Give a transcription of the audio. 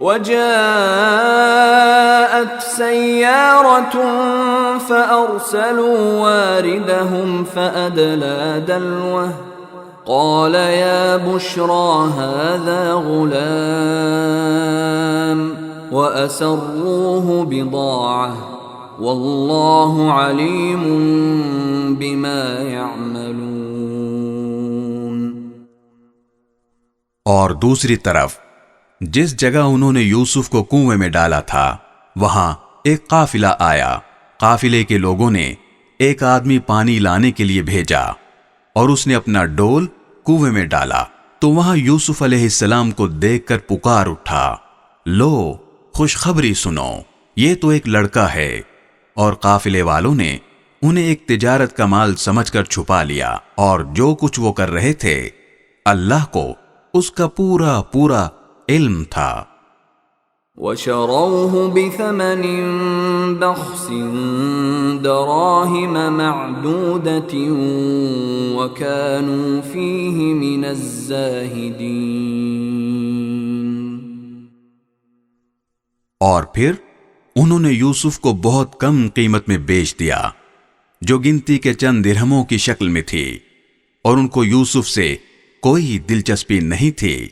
وجاءت سيارة فأرسلوا واردهم فأدلى دلوه قال يا بشرى هذا غلام وأسروه بضاعة والله عليم بما يعملون۔ اور دوسری طرف جس جگہ انہوں نے یوسف کو کنویں میں ڈالا تھا وہاں ایک قافلہ آیا۔ قافلے کے لوگوں نے ایک آدمی پانی لانے کے لیے بھیجا اور اس نے اپنا ڈول کنویں میں ڈالا تو وہاں یوسف علیہ السلام کو دیکھ کر پکار اٹھا، لو خوشخبری سنو، یہ تو ایک لڑکا ہے۔ اور قافلے والوں نے انہیں ایک تجارت کا مال سمجھ کر چھپا لیا، اور جو کچھ وہ کر رہے تھے اللہ کو اس کا پورا پورا علم تھا۔ وَشَرَوْهُ بِثَمَنٍ بَخْسٍ دَرَاهِمَ مَعْدُودَةٍ وَكَانُوا فِيهِ مِنَ الزَّاهِدِينَ۔ اور پھر انہوں نے یوسف کو بہت کم قیمت میں بیچ دیا جو گنتی کے چند درہموں کی شکل میں تھی، اور ان کو یوسف سے کوئی دلچسپی نہیں تھی۔